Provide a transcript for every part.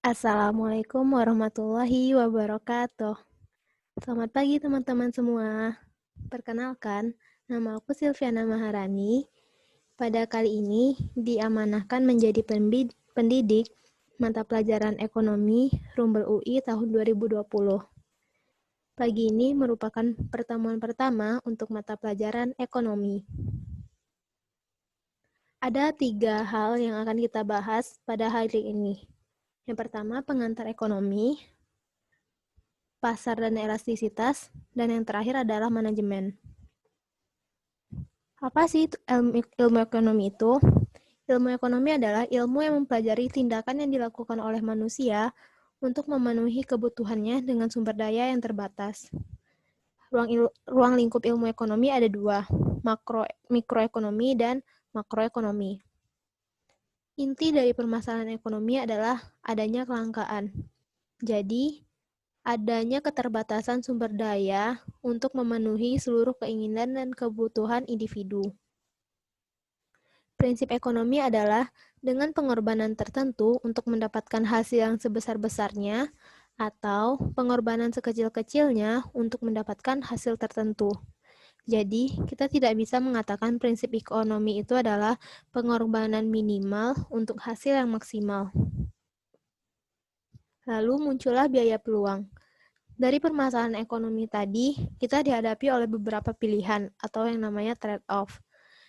Assalamualaikum warahmatullahi wabarakatuh. Selamat pagi teman-teman semua. Perkenalkan, nama aku Silviana Maharani. Pada kali ini diamanahkan menjadi pendidik mata pelajaran ekonomi Rumbel UI tahun 2020. Pagi ini merupakan pertemuan pertama untuk mata pelajaran ekonomi. Ada 3 hal yang akan kita bahas pada hari ini. Yang pertama, pengantar ekonomi, pasar dan elastisitas, dan yang terakhir adalah manajemen. Apa sih ilmu ekonomi itu? Ilmu ekonomi adalah ilmu yang mempelajari tindakan yang dilakukan oleh manusia untuk memenuhi kebutuhannya dengan sumber daya yang terbatas. Ruang lingkup ilmu ekonomi ada 2, mikroekonomi dan makroekonomi. Inti dari permasalahan ekonomi adalah adanya kelangkaan. Jadi, adanya keterbatasan sumber daya untuk memenuhi seluruh keinginan dan kebutuhan individu. Prinsip ekonomi adalah dengan pengorbanan tertentu untuk mendapatkan hasil yang sebesar-besarnya atau pengorbanan sekecil-kecilnya untuk mendapatkan hasil tertentu. Jadi, kita tidak bisa mengatakan prinsip ekonomi itu adalah pengorbanan minimal untuk hasil yang maksimal. Lalu muncullah biaya peluang. Dari permasalahan ekonomi tadi, kita dihadapi oleh beberapa pilihan atau yang namanya trade-off.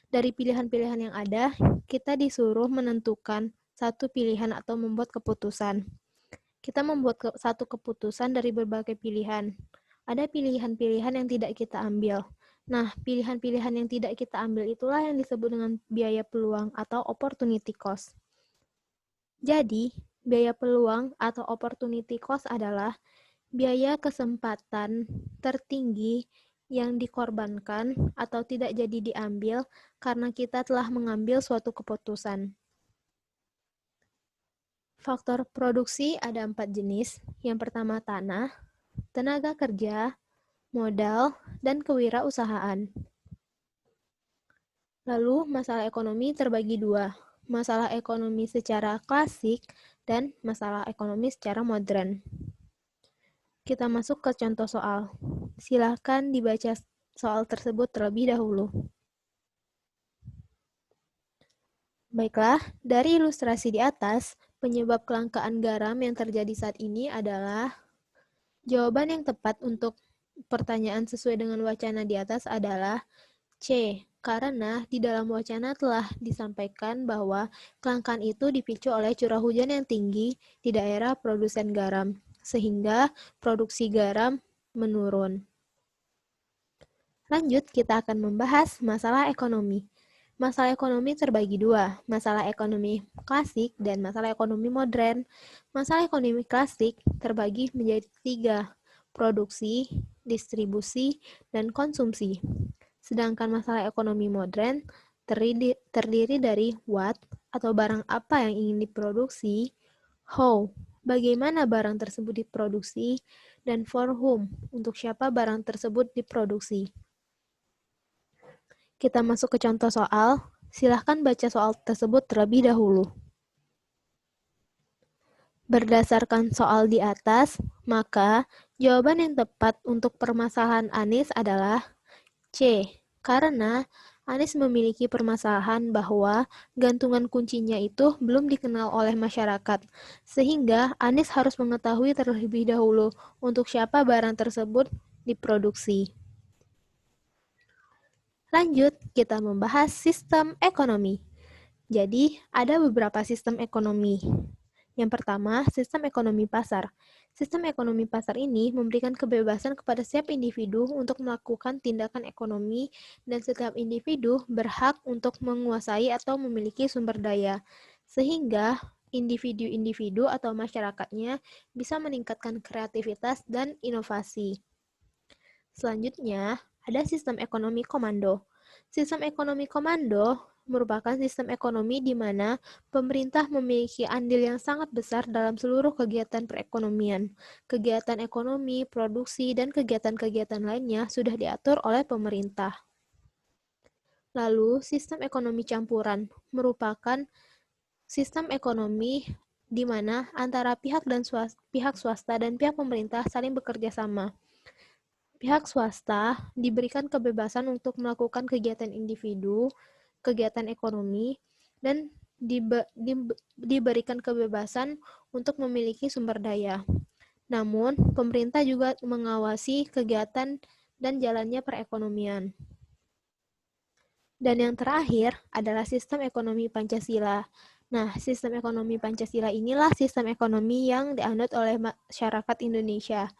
Dari pilihan-pilihan yang ada, kita disuruh menentukan satu pilihan atau membuat keputusan. Kita membuat satu keputusan dari berbagai pilihan. Ada pilihan-pilihan yang tidak kita ambil. Nah, pilihan-pilihan yang tidak kita ambil itulah yang disebut dengan biaya peluang atau opportunity cost. Jadi, biaya peluang atau opportunity cost adalah biaya kesempatan tertinggi yang dikorbankan atau tidak jadi diambil karena kita telah mengambil suatu keputusan. Faktor produksi ada 4 jenis. Yang pertama tanah, tenaga kerja, modal, dan kewirausahaan. Lalu masalah ekonomi terbagi 2, masalah ekonomi secara klasik dan masalah ekonomi secara modern. Kita masuk ke contoh soal. Silakan dibaca soal tersebut terlebih dahulu. Baiklah, dari ilustrasi di atas, penyebab kelangkaan garam yang terjadi saat ini adalah jawaban yang tepat untuk pertanyaan sesuai dengan wacana di atas adalah C. Karena di dalam wacana telah disampaikan bahwa kelangkaan itu dipicu oleh curah hujan yang tinggi di daerah produsen garam, sehingga produksi garam menurun. Lanjut, kita akan membahas masalah ekonomi. Masalah ekonomi terbagi 2, masalah ekonomi klasik dan masalah ekonomi modern. Masalah ekonomi klasik terbagi menjadi 3, produksi, distribusi, dan konsumsi. Sedangkan masalah ekonomi modern terdiri dari what atau barang apa yang ingin diproduksi, how, bagaimana barang tersebut diproduksi, dan for whom, untuk siapa barang tersebut diproduksi. Kita masuk ke contoh soal. Silahkan baca soal tersebut terlebih dahulu. Berdasarkan soal di atas, maka jawaban yang tepat untuk permasalahan Anis adalah C. Karena Anis memiliki permasalahan bahwa gantungan kuncinya itu belum dikenal oleh masyarakat, sehingga Anis harus mengetahui terlebih dahulu untuk siapa barang tersebut diproduksi. Lanjut, kita membahas sistem ekonomi. Jadi, ada beberapa sistem ekonomi. Yang pertama, sistem ekonomi pasar. Sistem ekonomi pasar ini memberikan kebebasan kepada setiap individu untuk melakukan tindakan ekonomi dan setiap individu berhak untuk menguasai atau memiliki sumber daya, sehingga individu-individu atau masyarakatnya bisa meningkatkan kreativitas dan inovasi. Selanjutnya, ada sistem ekonomi komando. Sistem ekonomi komando merupakan sistem ekonomi di mana pemerintah memiliki andil yang sangat besar dalam seluruh kegiatan perekonomian. Kegiatan ekonomi, produksi, dan kegiatan-kegiatan lainnya sudah diatur oleh pemerintah. Lalu, sistem ekonomi campuran merupakan sistem ekonomi di mana antara pihak swasta dan pihak pemerintah saling bekerja sama. Pihak swasta diberikan kebebasan untuk melakukan kegiatan individu, kegiatan ekonomi, dan diberikan kebebasan untuk memiliki sumber daya. Namun, pemerintah juga mengawasi kegiatan dan jalannya perekonomian. Dan yang terakhir adalah sistem ekonomi Pancasila. Nah, sistem ekonomi Pancasila inilah sistem ekonomi yang dianut oleh masyarakat Indonesia,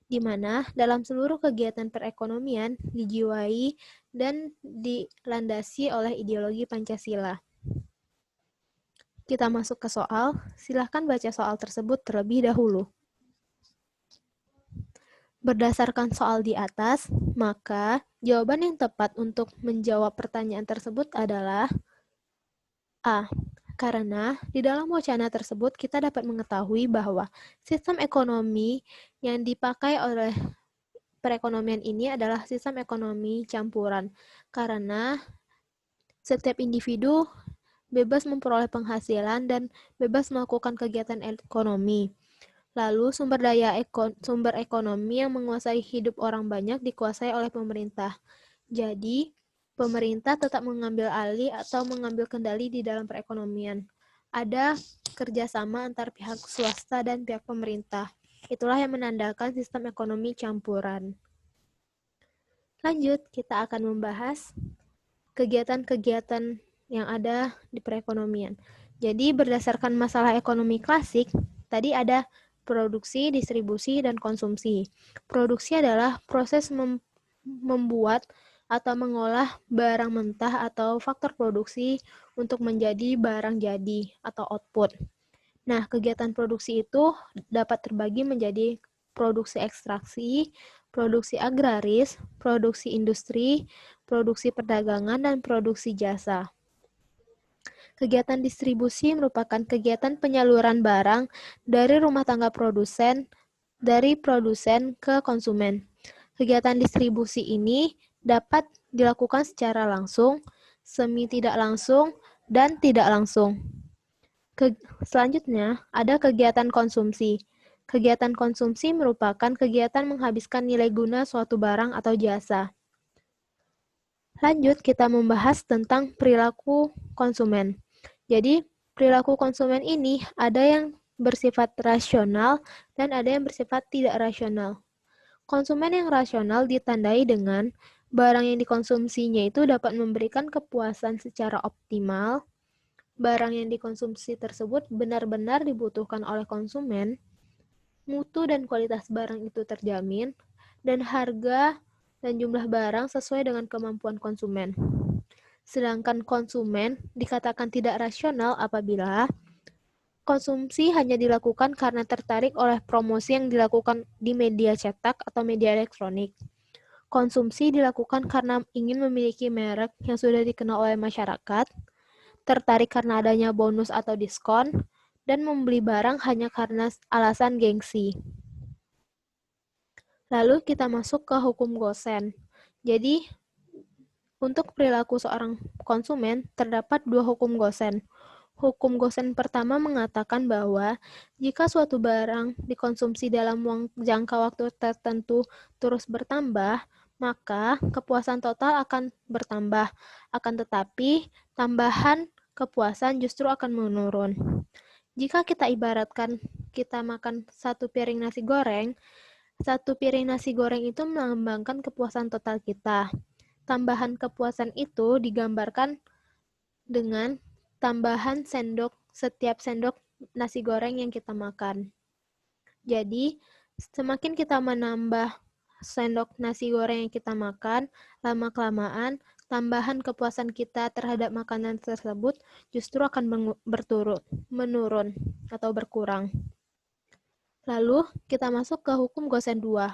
di mana dalam seluruh kegiatan perekonomian dijiwai dan dilandasi oleh ideologi Pancasila. Kita masuk ke soal, silahkan baca soal tersebut terlebih dahulu. Berdasarkan soal di atas, maka jawaban yang tepat untuk menjawab pertanyaan tersebut adalah A. Karena di dalam wacana tersebut kita dapat mengetahui bahwa sistem ekonomi yang dipakai oleh perekonomian ini adalah sistem ekonomi campuran, karena setiap individu bebas memperoleh penghasilan dan bebas melakukan kegiatan ekonomi. Lalu sumber ekonomi yang menguasai hidup orang banyak dikuasai oleh pemerintah. Jadi, pemerintah tetap mengambil alih atau mengambil kendali di dalam perekonomian. Ada kerjasama antar pihak swasta dan pihak pemerintah. Itulah yang menandakan sistem ekonomi campuran. Lanjut, kita akan membahas kegiatan-kegiatan yang ada di perekonomian. Jadi, berdasarkan masalah ekonomi klasik, tadi ada produksi, distribusi, dan konsumsi. Produksi adalah proses membuat atau mengolah barang mentah atau faktor produksi untuk menjadi barang jadi atau output. Nah, kegiatan produksi itu dapat terbagi menjadi produksi ekstraksi, produksi agraris, produksi industri, produksi perdagangan, dan produksi jasa. Kegiatan distribusi merupakan kegiatan penyaluran barang dari rumah tangga produsen ke konsumen. Kegiatan distribusi ini dapat dilakukan secara langsung, semi tidak langsung, dan tidak langsung. Selanjutnya, ada kegiatan konsumsi. Kegiatan konsumsi merupakan kegiatan menghabiskan nilai guna suatu barang atau jasa. Lanjut, kita membahas tentang perilaku konsumen. Jadi, perilaku konsumen ini ada yang bersifat rasional dan ada yang bersifat tidak rasional. Konsumen yang rasional ditandai dengan barang yang dikonsumsinya itu dapat memberikan kepuasan secara optimal, barang yang dikonsumsi tersebut benar-benar dibutuhkan oleh konsumen, mutu dan kualitas barang itu terjamin, dan harga dan jumlah barang sesuai dengan kemampuan konsumen. Sedangkan konsumen dikatakan tidak rasional apabila konsumsi hanya dilakukan karena tertarik oleh promosi yang dilakukan di media cetak atau media elektronik. Konsumsi dilakukan karena ingin memiliki merek yang sudah dikenal oleh masyarakat, tertarik karena adanya bonus atau diskon, dan membeli barang hanya karena alasan gengsi. Lalu kita masuk ke hukum Gosen. Jadi, untuk perilaku seorang konsumen, terdapat dua hukum Gosen. Hukum Gosen pertama mengatakan bahwa jika suatu barang dikonsumsi dalam jangka waktu tertentu terus bertambah, maka kepuasan total akan bertambah. Akan tetapi, tambahan kepuasan justru akan menurun. Jika kita ibaratkan kita makan satu piring nasi goreng, satu piring nasi goreng itu melambangkan kepuasan total kita. Tambahan kepuasan itu digambarkan dengan tambahan setiap sendok nasi goreng yang kita makan. Jadi, semakin kita menambah sendok nasi goreng yang kita makan, lama-kelamaan tambahan kepuasan kita terhadap makanan tersebut justru akan menurun atau berkurang. Lalu, kita masuk ke hukum Gosen 2.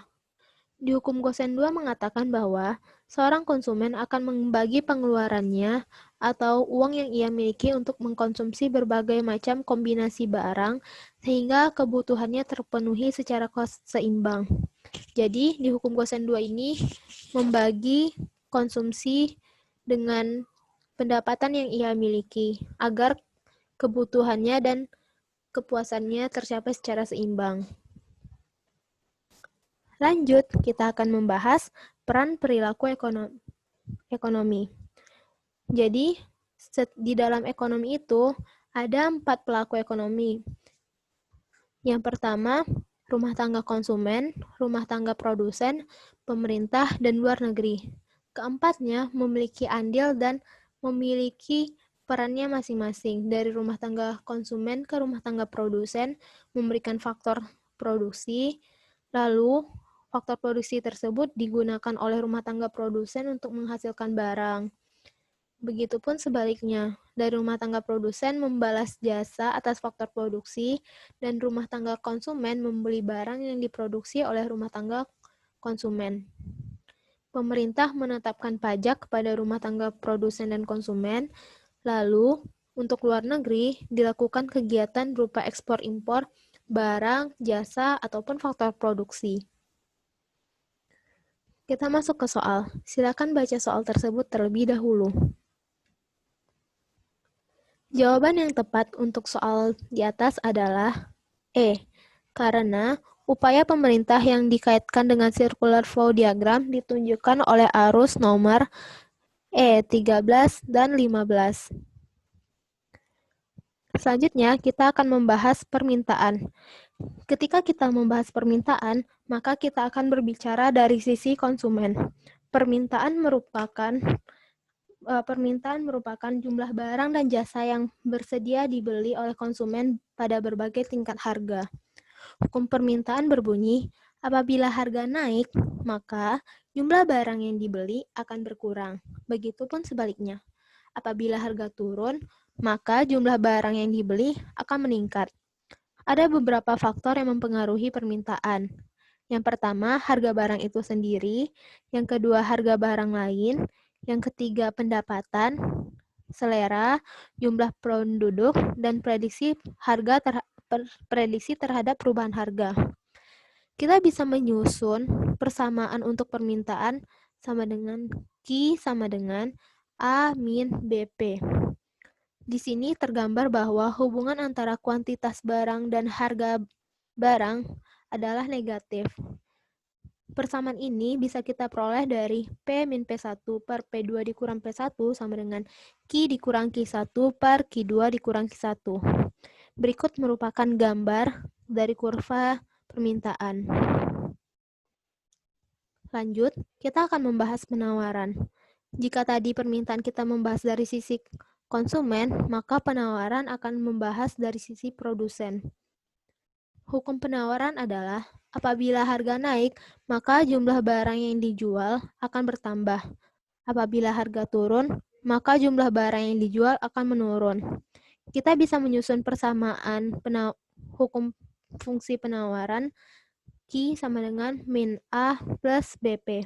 Di hukum Gosen 2 mengatakan bahwa seorang konsumen akan membagi pengeluarannya atau uang yang ia miliki untuk mengkonsumsi berbagai macam kombinasi barang sehingga kebutuhannya terpenuhi secara seimbang. Jadi, di hukum Gosen 2 ini membagi konsumsi dengan pendapatan yang ia miliki agar kebutuhannya dan kepuasannya tercapai secara seimbang. Lanjut, kita akan membahas peran perilaku ekonomi. Jadi, di dalam ekonomi itu ada 4 pelaku ekonomi. Yang pertama, rumah tangga konsumen, rumah tangga produsen, pemerintah, dan luar negeri. Keempatnya memiliki andil dan memiliki perannya masing-masing. Dari rumah tangga konsumen ke rumah tangga produsen, memberikan faktor produksi, lalu faktor produksi tersebut digunakan oleh rumah tangga produsen untuk menghasilkan barang. Begitupun sebaliknya, dari rumah tangga produsen membalas jasa atas faktor produksi, dan rumah tangga konsumen membeli barang yang diproduksi oleh rumah tangga konsumen. Pemerintah menetapkan pajak kepada rumah tangga produsen dan konsumen, lalu untuk luar negeri dilakukan kegiatan berupa ekspor-impor barang, jasa, ataupun faktor produksi. Kita masuk ke soal. Silakan baca soal tersebut terlebih dahulu. Jawaban yang tepat untuk soal di atas adalah E. Karena upaya pemerintah yang dikaitkan dengan circular flow diagram ditunjukkan oleh arus nomor E13 dan 15. Selanjutnya, kita akan membahas permintaan. Ketika kita membahas permintaan, maka kita akan berbicara dari sisi konsumen. Permintaan merupakan jumlah barang dan jasa yang bersedia dibeli oleh konsumen pada berbagai tingkat harga. Hukum permintaan berbunyi, apabila harga naik, maka jumlah barang yang dibeli akan berkurang. Begitupun sebaliknya. Apabila harga turun, maka jumlah barang yang dibeli akan meningkat. Ada beberapa faktor yang mempengaruhi permintaan. Yang pertama, harga barang itu sendiri. Yang kedua, harga barang lain. Yang ketiga, pendapatan, selera, jumlah penduduk, dan prediksi terhadap perubahan harga. Kita bisa menyusun persamaan untuk permintaan sama dengan Q sama dengan A min BP. Di sini tergambar bahwa hubungan antara kuantitas barang dan harga barang adalah negatif. Persamaan ini bisa kita peroleh dari P min P1 per P2 dikurang P1 sama dengan Q dikurang Q1 per Q2 dikurang Q1. Berikut merupakan gambar dari kurva permintaan. Lanjut, kita akan membahas penawaran. Jika tadi permintaan kita membahas dari sisi konsumen, maka penawaran akan membahas dari sisi produsen. Hukum penawaran adalah apabila harga naik, maka jumlah barang yang dijual akan bertambah. Apabila harga turun, maka jumlah barang yang dijual akan menurun. Kita bisa menyusun persamaan hukum fungsi penawaran Q sama dengan min A plus BP.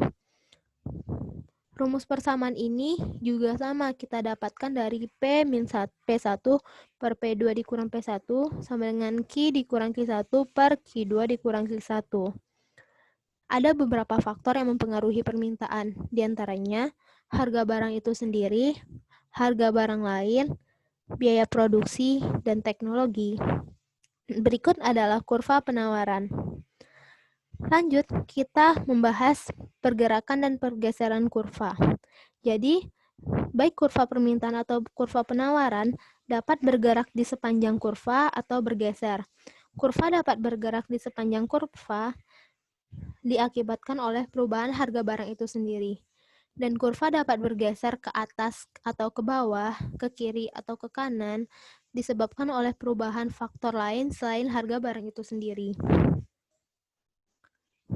Rumus persamaan ini juga sama kita dapatkan dari P min P1 per P2 dikurang P1 sama dengan Q dikurang Q1 per Q2 dikurang Q1. Ada beberapa faktor yang mempengaruhi permintaan, diantaranya harga barang itu sendiri, harga barang lain, biaya produksi, dan teknologi. Berikut adalah kurva penawaran. Lanjut, kita membahas pergerakan dan pergeseran kurva. Jadi, baik kurva permintaan atau kurva penawaran dapat bergerak di sepanjang kurva atau bergeser. Kurva dapat bergerak di sepanjang kurva diakibatkan oleh perubahan harga barang itu sendiri. Dan kurva dapat bergeser ke atas atau ke bawah, ke kiri atau ke kanan, disebabkan oleh perubahan faktor lain selain harga barang itu sendiri.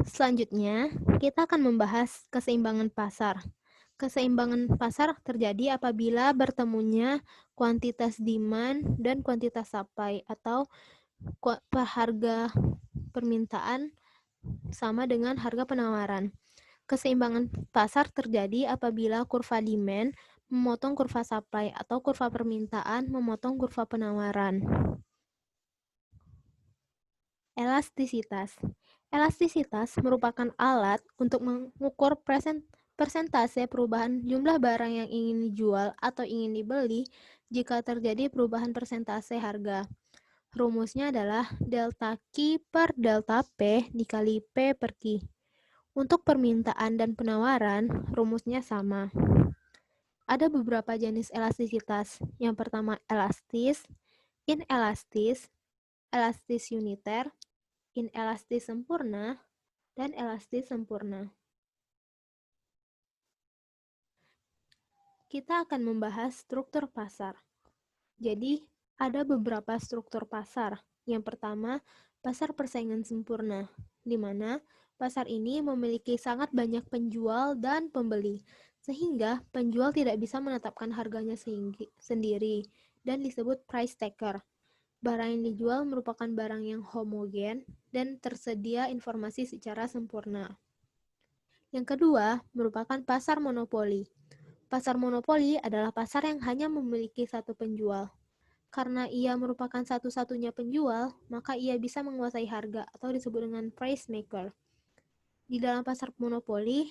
Selanjutnya, kita akan membahas keseimbangan pasar. Keseimbangan pasar terjadi apabila bertemunya kuantitas demand dan kuantitas supply atau harga permintaan sama dengan harga penawaran. Keseimbangan pasar terjadi apabila kurva demand memotong kurva supply atau kurva permintaan memotong kurva penawaran. Elastisitas. Elastisitas merupakan alat untuk mengukur persentase perubahan jumlah barang yang ingin dijual atau ingin dibeli jika terjadi perubahan persentase harga. Rumusnya adalah delta Q per delta P dikali P per Q. Untuk permintaan dan penawaran, rumusnya sama. Ada beberapa jenis elastisitas. Yang pertama elastis, inelastis, elastis uniter, inelastis sempurna, dan elastis sempurna. Kita akan membahas struktur pasar. Jadi, ada beberapa struktur pasar. Yang pertama, pasar persaingan sempurna, di mana pasar ini memiliki sangat banyak penjual dan pembeli, sehingga penjual tidak bisa menetapkan harganya sendiri dan disebut price taker. Barang yang dijual merupakan barang yang homogen dan tersedia informasi secara sempurna. Yang kedua, merupakan pasar monopoli. Pasar monopoli adalah pasar yang hanya memiliki satu penjual. Karena ia merupakan satu-satunya penjual, maka ia bisa menguasai harga atau disebut dengan price maker. Di dalam pasar monopoli,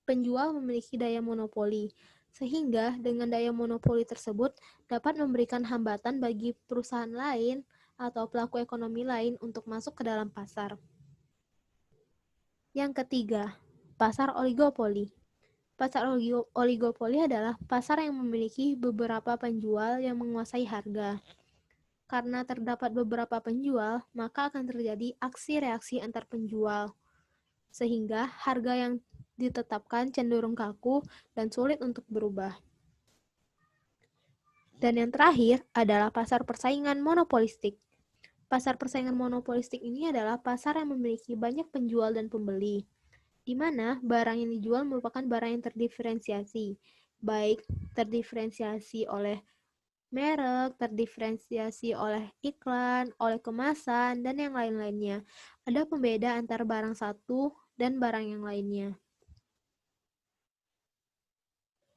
penjual memiliki daya monopoli, sehingga dengan daya monopoli tersebut dapat memberikan hambatan bagi perusahaan lain atau pelaku ekonomi lain untuk masuk ke dalam pasar. Yang ketiga, pasar oligopoli. Pasar oligopoli adalah pasar yang memiliki beberapa penjual yang menguasai harga. Karena terdapat beberapa penjual, maka akan terjadi aksi reaksi antar penjual, sehingga harga yang ditetapkan cenderung kaku dan sulit untuk berubah. Dan yang terakhir adalah pasar persaingan monopolistik. Pasar persaingan monopolistik ini adalah pasar yang memiliki banyak penjual dan pembeli, di mana barang yang dijual merupakan barang yang terdiferensiasi, baik terdiferensiasi oleh merek, terdiferensiasi oleh iklan, oleh kemasan, dan yang lain-lainnya. Ada pembeda antar barang satu dan barang yang lainnya.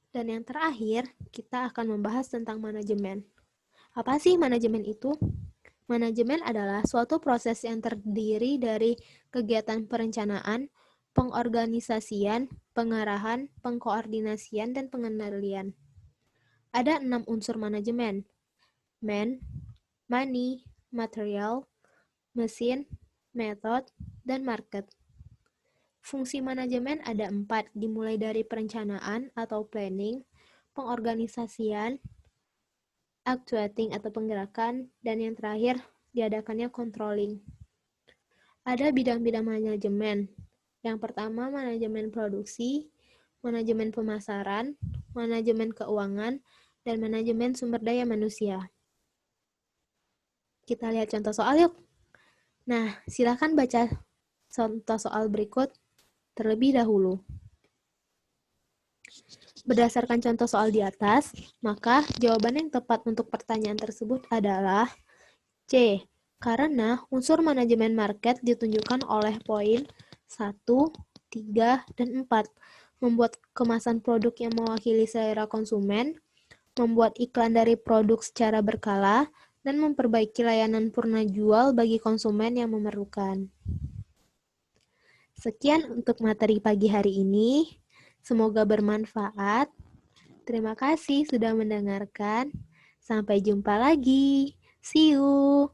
Dan yang terakhir, kita akan membahas tentang manajemen. Apa sih manajemen itu? Manajemen adalah suatu proses yang terdiri dari kegiatan perencanaan, pengorganisasian, pengarahan, pengkoordinasian, dan pengendalian. Ada 6 unsur manajemen: man, money, material, mesin, method, dan market. Fungsi manajemen ada 4, dimulai dari perencanaan atau planning, pengorganisasian, actuating atau penggerakan, dan yang terakhir diadakannya controlling. Ada bidang-bidang manajemen. Yang pertama, manajemen produksi, manajemen pemasaran, manajemen keuangan, dan manajemen sumber daya manusia. Kita lihat contoh soal yuk. Nah, silakan baca contoh soal berikut terlebih dahulu. Berdasarkan contoh soal di atas, maka jawaban yang tepat untuk pertanyaan tersebut adalah C. Karena unsur manajemen market ditunjukkan oleh poin 1, 3, dan 4. Membuat kemasan produk yang mewakili selera konsumen, membuat iklan dari produk secara berkala, dan memperbaiki layanan purna jual bagi konsumen yang memerlukan. Sekian untuk materi pagi hari ini. Semoga bermanfaat. Terima kasih sudah mendengarkan. Sampai jumpa lagi. See you.